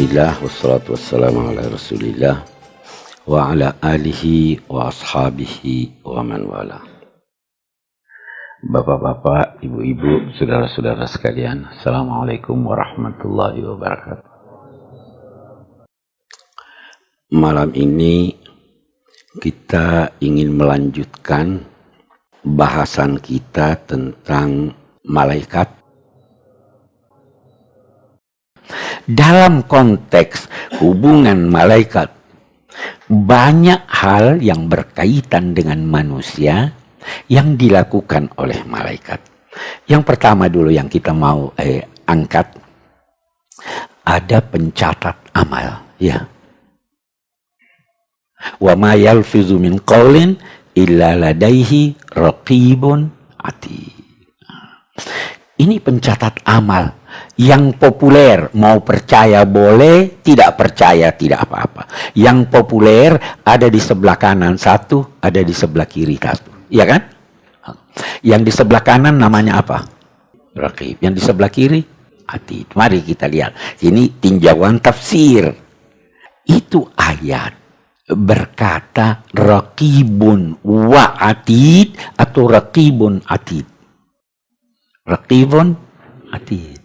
Alhamdulillah wassalatu wassalamu ala Rasulillah wa ala alihi wa ashabihi wa man wala. Bapak-bapak, ibu-ibu, saudara-saudara sekalian, assalamualaikum warahmatullahi wabarakatuh. Malam ini kita ingin melanjutkan bahasan kita tentang malaikat dalam konteks hubungan malaikat. Banyak hal yang berkaitan dengan manusia yang dilakukan oleh malaikat. Yang pertama dulu yang kita mau angkat, ada pencatat amal, ya. Wa ma yalfizu min qaulin illa ladaihi raqibun atid. Ini pencatat amal yang populer, mau percaya boleh, tidak percaya tidak apa-apa. Yang populer ada di sebelah kanan satu, ada di sebelah kiri satu, ya kan? Yang di sebelah kanan namanya apa? Raqib. Yang di sebelah kiri atid. Mari kita lihat. Ini tinjauan tafsir. Itu ayat berkata raqibun wa atid atau raqibun atid. Raqibun atid.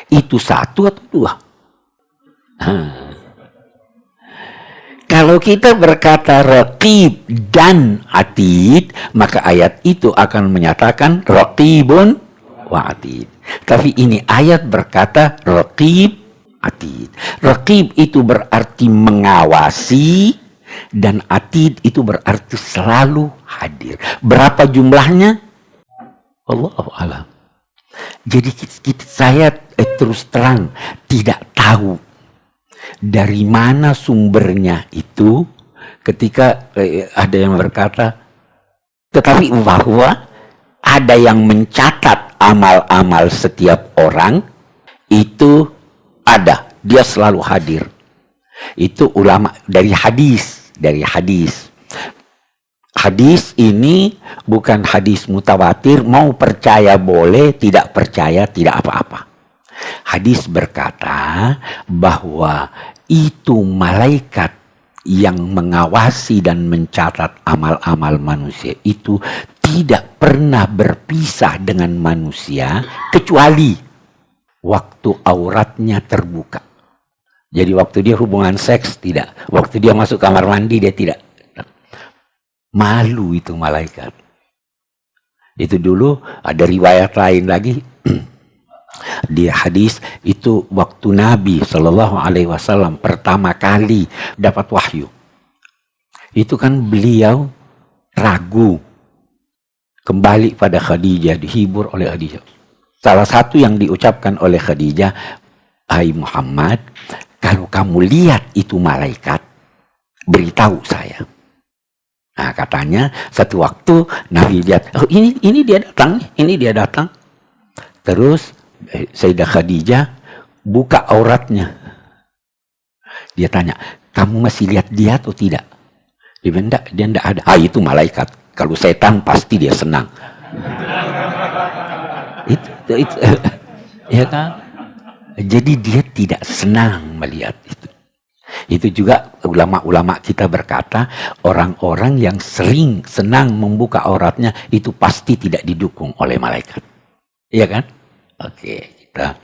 Itu satu atau dua? Kalau kita berkata raqib dan atid, maka ayat itu akan menyatakan raqibun wa atid. Tapi ini ayat berkata raqib atid. Raqib itu berarti mengawasi dan atid itu berarti selalu hadir. Berapa jumlahnya? Allahu a'lam. Jadi saya terus terang tidak tahu dari mana sumbernya itu ketika ada yang berkata, tetapi bahwa ada yang mencatat amal-amal setiap orang itu ada, dia selalu hadir. Itu ulama dari hadis, Hadis ini bukan hadis mutawatir, mau percaya boleh, tidak percaya tidak apa-apa. Hadis berkata bahwa itu malaikat yang mengawasi dan mencatat amal-amal manusia itu tidak pernah berpisah dengan manusia kecuali waktu auratnya terbuka. Jadi waktu dia hubungan seks tidak, waktu dia masuk kamar mandi dia tidak. Malu itu malaikat. Itu dulu ada riwayat lain lagi. Di hadis itu waktu Nabi Shallallahu Alaihi Wasallam pertama kali dapat wahyu. Itu kan beliau ragu kembali pada Khadijah, dihibur oleh Khadijah. Salah satu yang diucapkan oleh Khadijah, hai Muhammad, kalau kamu lihat itu malaikat, beritahu saya. Nah, katanya satu waktu Nabi lihat, oh ini dia datang. Terus Sayyidah Khadijah buka auratnya. Dia tanya, kamu masih lihat dia atau tidak? Dia bilang, dia enggak ada. Ah, itu malaikat. Kalau setan pasti dia senang. itu ya kan? Jadi dia tidak senang melihat itu. Itu juga ulama-ulama kita berkata, orang-orang yang sering senang membuka auratnya itu pasti tidak didukung oleh malaikat. Iya kan? Oke, kita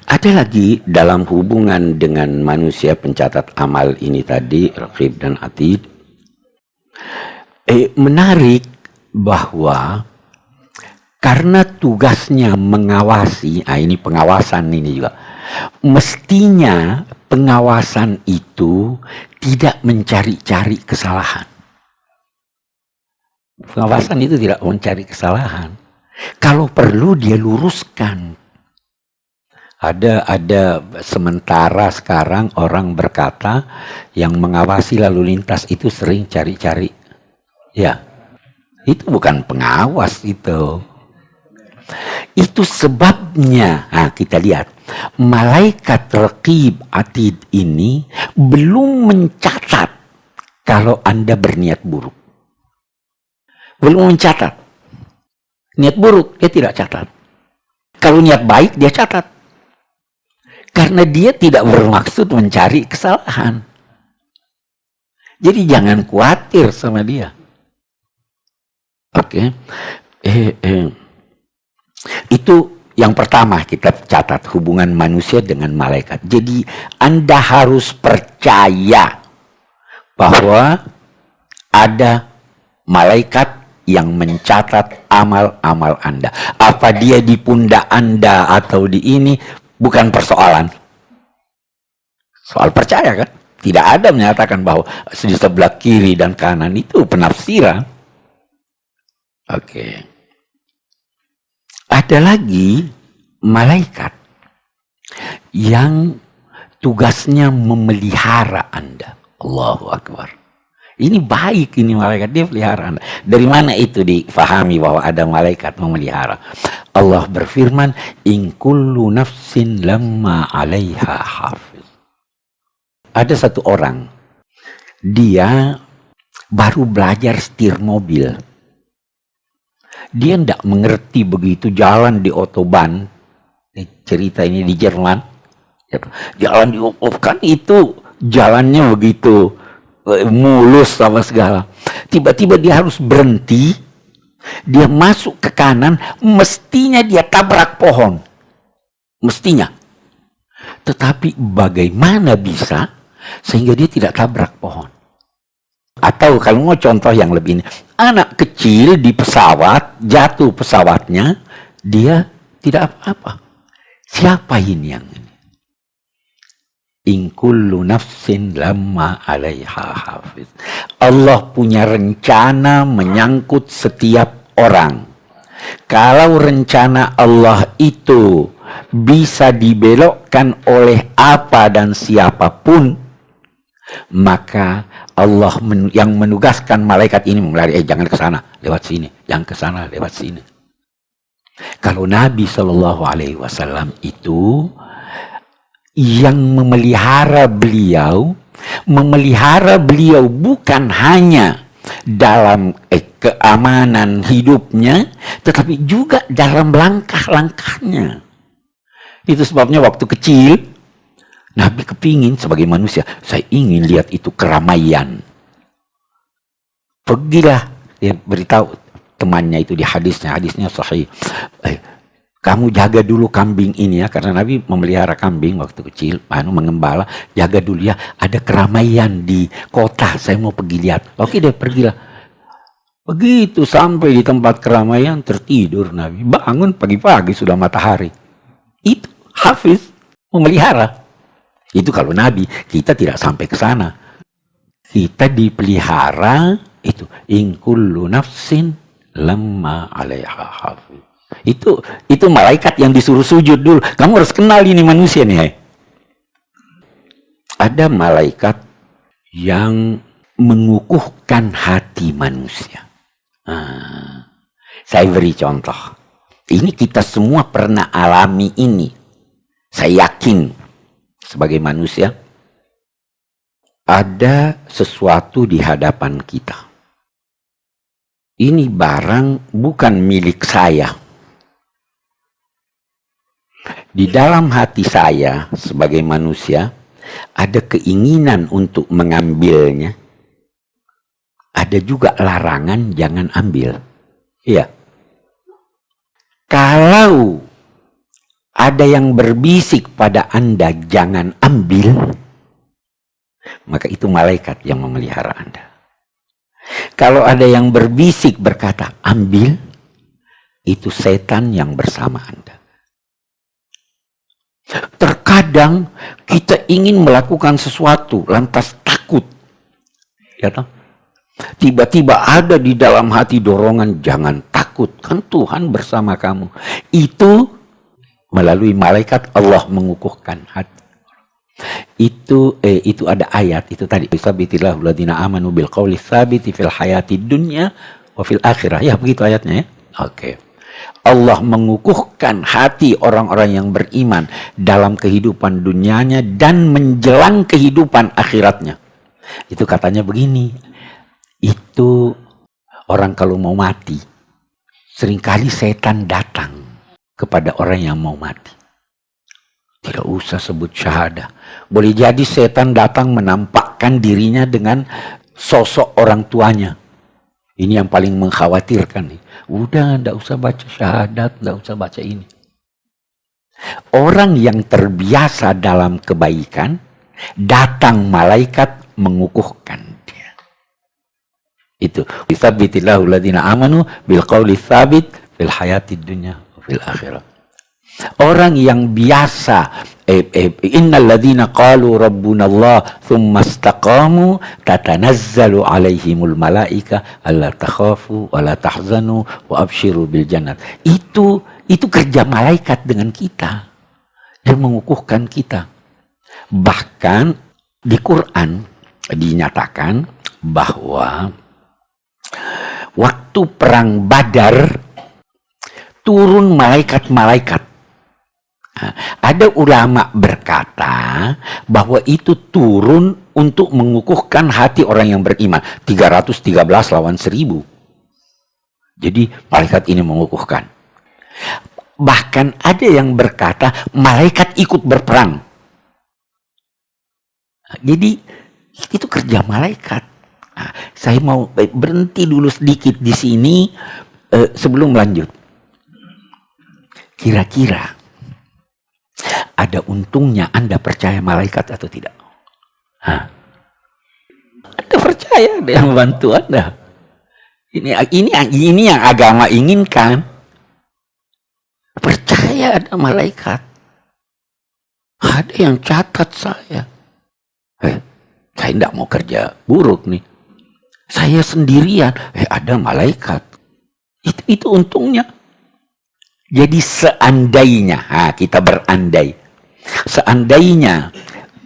ada lagi dalam hubungan dengan manusia pencatat amal ini tadi, raqib dan atid. Menarik bahwa karena tugasnya mengawasi, ini pengawasan ini juga. Mestinya pengawasan itu tidak mencari-cari kesalahan. Pengawasan itu tidak mencari kesalahan. Kalau perlu dia luruskan. Ada sementara sekarang orang berkata yang mengawasi lalu lintas itu sering cari-cari. Ya, itu bukan pengawas itu. Itu sebabnya, kita lihat, malaikat raqib atid ini belum mencatat kalau Anda berniat buruk. Belum mencatat. Niat buruk, dia tidak catat. Kalau niat baik, dia catat. Karena dia tidak bermaksud mencari kesalahan. Jadi jangan khawatir sama dia. Oke. Itu yang pertama kita catat, hubungan manusia dengan malaikat. Jadi Anda harus percaya bahwa ada malaikat yang mencatat amal-amal Anda. Apa dia di pundak Anda atau di ini, bukan persoalan. Soal percaya kan? Tidak ada menyatakan bahwa di sebelah kiri dan kanan, itu penafsiran. Oke. Ada lagi malaikat yang tugasnya memelihara Anda. Allahu Akbar. Ini baik, ini malaikat, dia pelihara Anda. Dari mana itu difahami bahwa ada malaikat memelihara? Allah berfirman, in kullu nafsin lamma 'alaiha hafiz. Ada satu orang, dia baru belajar setir mobil. Dia tidak mengerti begitu jalan di autobahn. Cerita ini di Jerman. Jalan di kan itu jalannya begitu mulus sama segala. Tiba-tiba dia harus berhenti. Dia masuk ke kanan, mestinya dia tabrak pohon. Mestinya. Tetapi bagaimana bisa sehingga dia tidak tabrak pohon? Atau kalau mau contoh yang lebih ini, anak kecil di pesawat, jatuh pesawatnya, dia tidak apa-apa. Siapa ini yang ini? In kullu nafsin lamma 'alaiha hafiz. Allah punya rencana menyangkut setiap orang. Kalau rencana Allah itu bisa dibelokkan oleh apa dan siapapun, maka Allah yang menugaskan malaikat ini melari, jangan ke sana, lewat sini, jangan ke sana, lewat sini. Kalau Nabi Shallallahu Alaihi Wasallam itu yang memelihara beliau bukan hanya dalam keamanan hidupnya, tetapi juga dalam langkah-langkahnya. Itu sebabnya waktu kecil Nabi kepingin sebagai manusia, saya ingin lihat itu keramaian. Pergilah, dia beritahu temannya itu di hadisnya sahih. Kamu jaga dulu kambing ini ya, karena Nabi memelihara kambing waktu kecil, mengembala, jaga dulu ya, ada keramaian di kota, saya mau pergi lihat. Oke deh, pergilah. Begitu sampai di tempat keramaian, tertidur Nabi. Bangun pagi-pagi sudah matahari. Itu Hafiz, memelihara. Itu kalau Nabi, kita tidak sampai ke sana. Kita dipelihara, itu in kullu nafsin lamma 'alaiha hafiz. Itu malaikat yang disuruh sujud dulu. Kamu harus kenal ini manusia nih. Ada malaikat yang mengukuhkan hati manusia. Saya beri contoh. Ini kita semua pernah alami ini. Saya yakin sebagai manusia ada sesuatu di hadapan kita. Ini barang bukan milik saya. Di dalam hati saya sebagai manusia ada keinginan untuk mengambilnya. Ada juga larangan jangan ambil. Iya. Kalau ada yang berbisik pada Anda jangan ambil, maka itu malaikat yang memelihara Anda. Kalau ada yang berbisik berkata ambil, itu setan yang bersama Anda. Terkadang kita ingin melakukan sesuatu lantas takut, ya toh? Tiba-tiba ada di dalam hati dorongan jangan takut, kan Tuhan bersama kamu. Itu melalui malaikat Allah mengukuhkan hati. Itu ada ayat itu tadi, sabitillahul ladzina amanu bil qauli tsabiti fil hayati dunya wa fil akhirah. Ya begitu ayatnya ya. Oke. Allah mengukuhkan hati orang-orang yang beriman dalam kehidupan dunianya dan menjelang kehidupan akhiratnya. Itu katanya begini, itu orang kalau mau mati, seringkali setan datang kepada orang yang mau mati. Tidak usah sebut syahadah. Boleh jadi setan datang menampakkan dirinya dengan sosok orang tuanya. Ini yang paling mengkhawatirkan nih. Udah, ndak usah baca syahadat, ndak usah baca ini. Orang yang terbiasa dalam kebaikan, datang malaikat mengukuhkan dia. Itu. Yuthabbitillahu alladhina amanu bil qawli tsabit fil hayatid dunya wa fil akhirah. Orang yang biasa innal ladzina qalu rabbunallah tsumma istaqamu tatanazzalu alaihimul malaika alla takhafu wa la tahzanu wa abshiru bil jannah. Itu kerja malaikat dengan kita. Dia mengukuhkan kita. Bahkan di Quran dinyatakan bahwa waktu perang Badar turun malaikat-malaikat. Ada ulama berkata bahwa itu turun untuk mengukuhkan hati orang yang beriman. 313 lawan 1000. Jadi malaikat ini mengukuhkan. Bahkan ada yang berkata malaikat ikut berperang. Jadi itu kerja malaikat. Saya mau berhenti dulu sedikit di sini sebelum lanjut. Kira-kira ada untungnya Anda percaya malaikat atau tidak? Anda percaya ada yang membantu Anda. Ini yang agama inginkan. Percaya ada malaikat. Ada yang catat saya. Saya tidak mau kerja buruk nih. Saya sendirian. Ada malaikat. Itu untungnya. Jadi seandainya, kita berandai, seandainya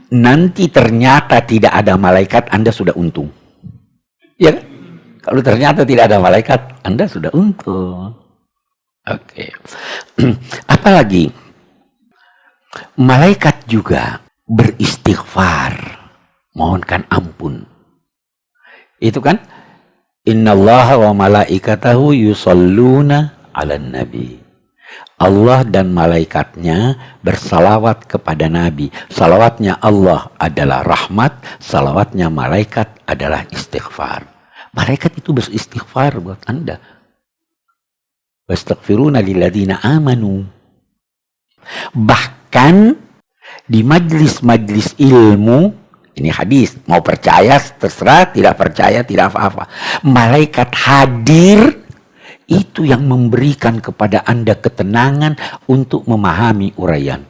nanti ternyata tidak ada malaikat, Anda sudah untung. Ya kan? Kalau ternyata tidak ada malaikat, Anda sudah untung. Oke. Apalagi, malaikat juga beristighfar, mohonkan ampun. Itu kan, innallaha wa malaikatahu yusalluna 'alan nabi. Allah dan malaikatnya bersalawat kepada Nabi. Salawatnya Allah adalah rahmat, salawatnya malaikat adalah istighfar. Malaikat itu beristighfar buat Anda. Wastaghfiruna lilladzina amanu. Bahkan di majlis-majlis ilmu, ini hadis, mau percaya terserah, tidak percaya tidak apa-apa. Malaikat hadir. Itu yang memberikan kepada Anda ketenangan untuk memahami uraian.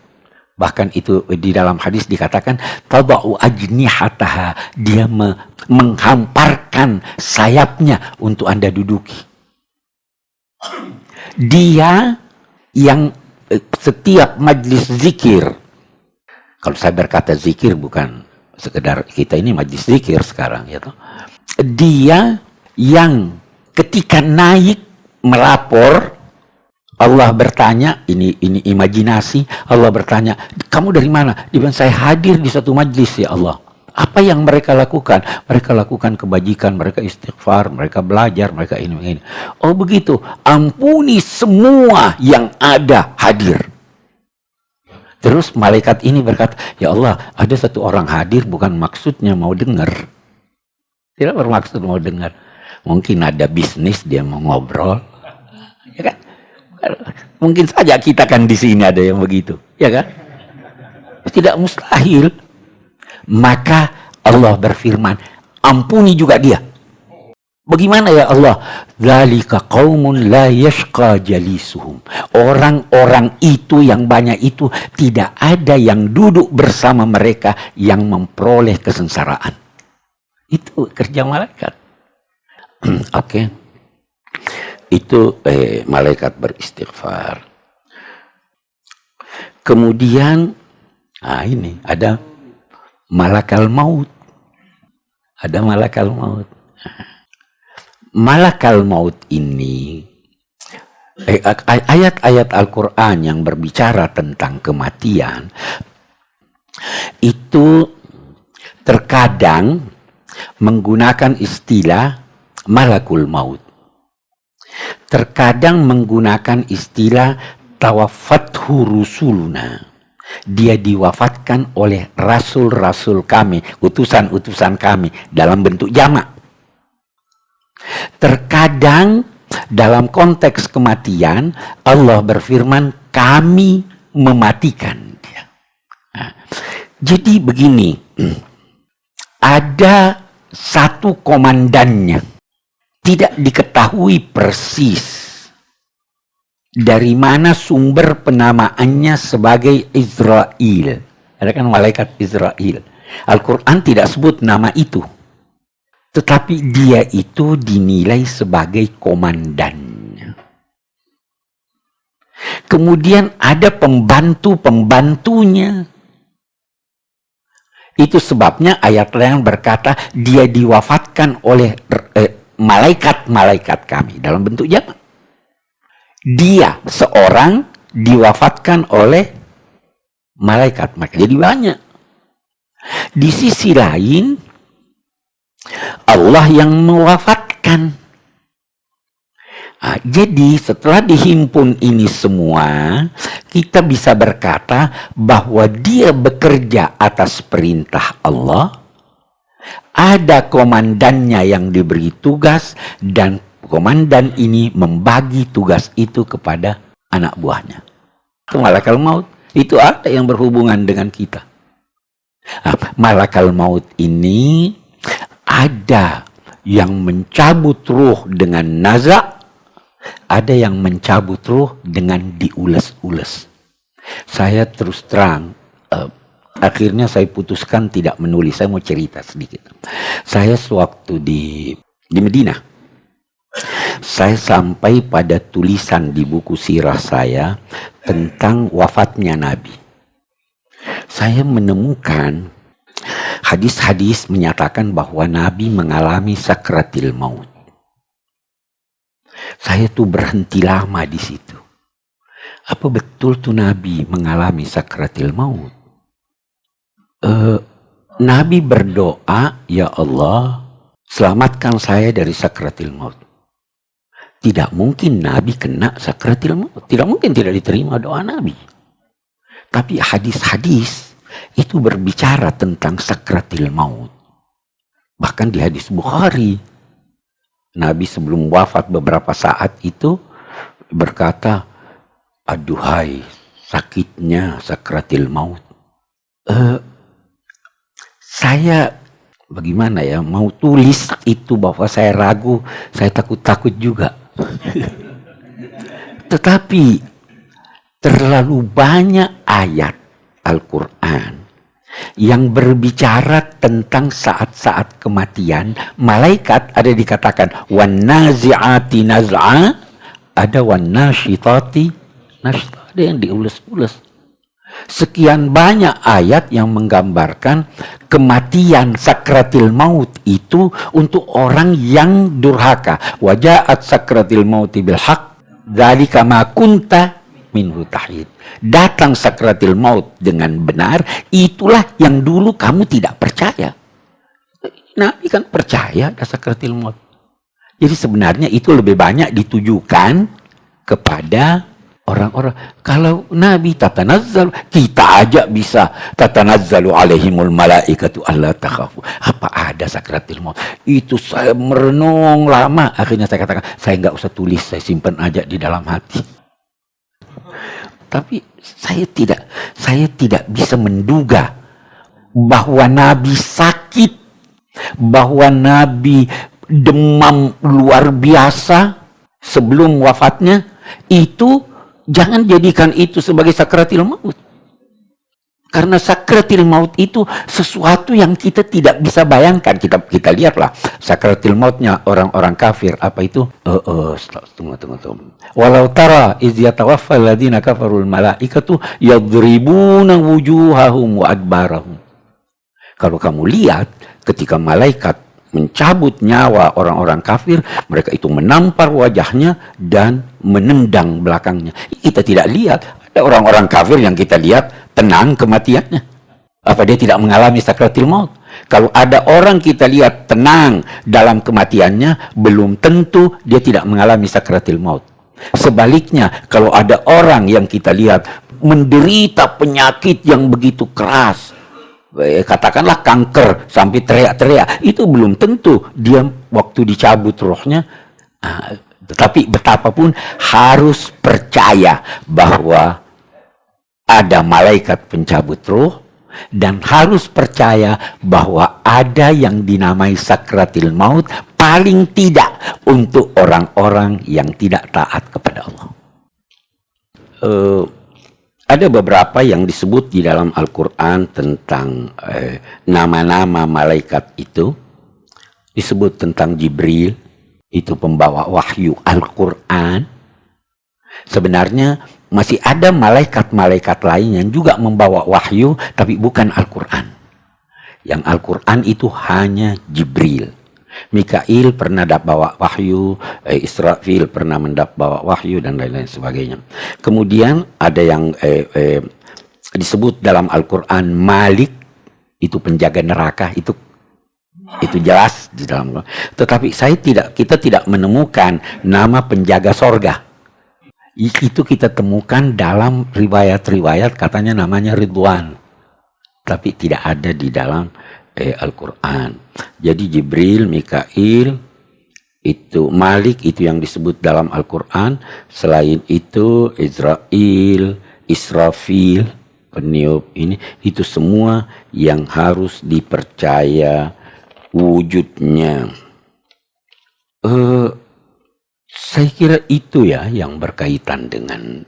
Bahkan itu di dalam hadis dikatakan, tada'u ajnihataha, dia menghamparkan sayapnya untuk Anda duduki. Dia yang setiap majlis zikir, kalau saya berkata zikir bukan sekedar kita ini majlis zikir sekarang, ya toh. Dia yang ketika naik melapor, Allah bertanya, ini imajinasi, Allah bertanya, kamu dari mana? Dia bilang, saya hadir di satu majlis ya Allah. Apa yang mereka lakukan? Mereka lakukan kebajikan, mereka istighfar, mereka belajar, mereka ini. Oh begitu, ampuni semua yang ada hadir. Terus malaikat ini berkata, ya Allah, ada satu orang hadir bukan maksudnya mau dengar. Tidak bermaksud mau dengar. Mungkin ada bisnis dia mau ngobrol, ya kan? Mungkin saja kita kan di sini ada yang begitu, ya kan? Tidak mustahil. Maka Allah berfirman, ampuni juga dia. Bagaimana ya Allah? Dzalika qaumun la yashqa jalisuhum. Orang-orang itu yang banyak itu tidak ada yang duduk bersama mereka yang memperoleh kesengsaraan. Itu kerja malaikat. Oke. Itu malaikat beristighfar. Kemudian ini ada malakal maut. Ada malakal maut. Malakal maut ini ayat-ayat Al-Qur'an yang berbicara tentang kematian itu terkadang menggunakan istilah malakul maut. Terkadang menggunakan istilah tawaffathu rusuluna. Dia diwafatkan oleh rasul-rasul kami, utusan-utusan kami dalam bentuk jamak. Terkadang dalam konteks kematian Allah berfirman kami mematikan dia. Nah, jadi begini, ada satu komandannya, tidak diketahui persis dari mana sumber penamaannya sebagai Israel. Ada kan malaikat Israel. Al-Quran tidak sebut nama itu. Tetapi dia itu dinilai sebagai komandannya. Kemudian ada pembantu-pembantunya. Itu sebabnya ayat lain berkata dia diwafatkan oleh malaikat-malaikat kami dalam bentuk jamak. Dia seorang diwafatkan oleh malaikat. Jadi banyak. Di sisi lain, Allah yang mewafatkan. Nah, jadi setelah dihimpun ini semua, kita bisa berkata bahwa dia bekerja atas perintah Allah. Ada komandannya yang diberi tugas dan komandan ini membagi tugas itu kepada anak buahnya. Malakal maut itu ada yang berhubungan dengan kita. Nah, malakal maut ini ada yang mencabut ruh dengan naza', ada yang mencabut ruh dengan diules-ules. Saya terus terang, akhirnya saya putuskan tidak menulis. Saya mau cerita sedikit. Saya sewaktu di Madinah, saya sampai pada tulisan di buku sirah saya tentang wafatnya Nabi. Saya menemukan hadis-hadis menyatakan bahwa Nabi mengalami sakratil maut. Saya tuh berhenti lama di situ. Apa betul tuh Nabi mengalami sakratil maut? Nabi berdoa, ya Allah, selamatkan saya dari sakratil maut. Tidak mungkin Nabi kena sakratil maut. Tidak mungkin tidak diterima doa Nabi. Tapi hadis-hadis itu berbicara tentang sakratil maut. Bahkan di hadis Bukhari, Nabi sebelum wafat beberapa saat itu berkata, aduhai sakitnya sakratil maut. Saya bagaimana ya, mau tulis itu bahwa saya ragu, saya takut-takut juga. Tetapi terlalu banyak ayat Al-Quran yang berbicara tentang saat-saat kematian. Malaikat ada dikatakan wan nazi'ati naz'a, ada wan nasyitati nasyita, ada yang diules-ules. Sekian banyak ayat yang menggambarkan kematian sakratil maut itu untuk orang yang durhaka. Waja'at sakratil mauti bil haq dzalika ma kunta minhu tahid. Datang sakratil maut dengan benar, itulah yang dulu kamu tidak percaya. Nabi kan percaya ada sakratil maut. Jadi sebenarnya itu lebih banyak ditujukan kepada orang-orang. Kalau Nabi tatanazzalu, kita aja bisa tatanazzalu alaihimul malaikatu alla takhafu. Apa ada sakratil maut? Itu saya merenung lama. Akhirnya saya katakan, saya nggak usah tulis, saya simpan aja di dalam hati. Tapi saya tidak bisa menduga bahwa Nabi sakit, bahwa Nabi demam luar biasa sebelum wafatnya. Itu jangan jadikan itu sebagai sakratil maut. Karena sakratil maut itu sesuatu yang kita tidak bisa bayangkan. Kita lihatlah sakratil mautnya orang-orang kafir. Apa itu? Tunggu. Walau tara iz yatawaffal ladina kafarul malaikatu yadribuna wujuhahum wa adbarahum. Kalau kamu lihat ketika malaikat mencabut nyawa orang-orang kafir, mereka itu menampar wajahnya dan menendang belakangnya. Kita tidak lihat. Ada orang-orang kafir yang kita lihat tenang kematiannya. Apa dia tidak mengalami sakratil maut? Kalau ada orang kita lihat tenang dalam kematiannya, belum tentu dia tidak mengalami sakratil maut. Sebaliknya, kalau ada orang yang kita lihat menderita penyakit yang begitu keras, katakanlah kanker sampai teriak-teriak, itu belum tentu dia waktu dicabut rohnya. Tetapi betapapun harus percaya bahwa ada malaikat pencabut roh, dan harus percaya bahwa ada yang dinamai sakratil maut, paling tidak untuk orang-orang yang tidak taat kepada Allah. Ada beberapa yang disebut di dalam Al-Quran tentang nama-nama malaikat itu. Disebut tentang Jibril, itu pembawa wahyu Al-Quran. Sebenarnya masih ada malaikat-malaikat lain yang juga membawa wahyu, tapi bukan Al-Quran. Yang Al-Quran itu hanya Jibril. Mikail pernah bawa wahyu, Israfil pernah bawa wahyu, dan lain-lain sebagainya. Kemudian ada yang disebut dalam Al-Quran Malik, itu penjaga neraka, itu jelas di dalam. Tetapi kita tidak menemukan nama penjaga sorga. Itu kita temukan dalam riwayat-riwayat, katanya namanya Ridwan, tapi tidak ada di dalam Al-Quran. Jadi Jibril, Mikail, itu Malik, itu yang disebut dalam Al-Quran. Selain itu Israel, Israfil, peniup ini, itu semua yang harus dipercaya wujudnya. Saya kira itu ya yang berkaitan dengan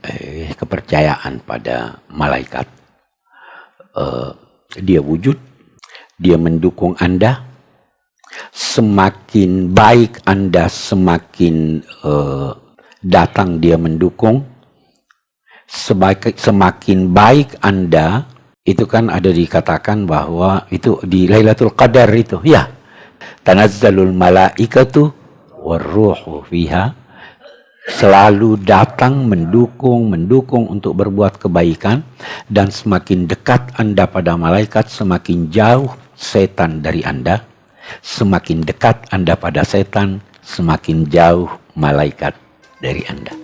kepercayaan pada malaikat. Dia wujud, dia mendukung Anda. Semakin baik Anda, semakin datang dia mendukung. Semakin baik Anda, itu kan ada dikatakan bahwa itu di Lailatul Qadar itu, ya. Tanazzalul malaikatu warruhu fiha, selalu datang mendukung untuk berbuat kebaikan. Dan semakin dekat Anda pada malaikat, semakin jauh setan dari Anda. Semakin dekat Anda pada setan, semakin jauh malaikat dari Anda.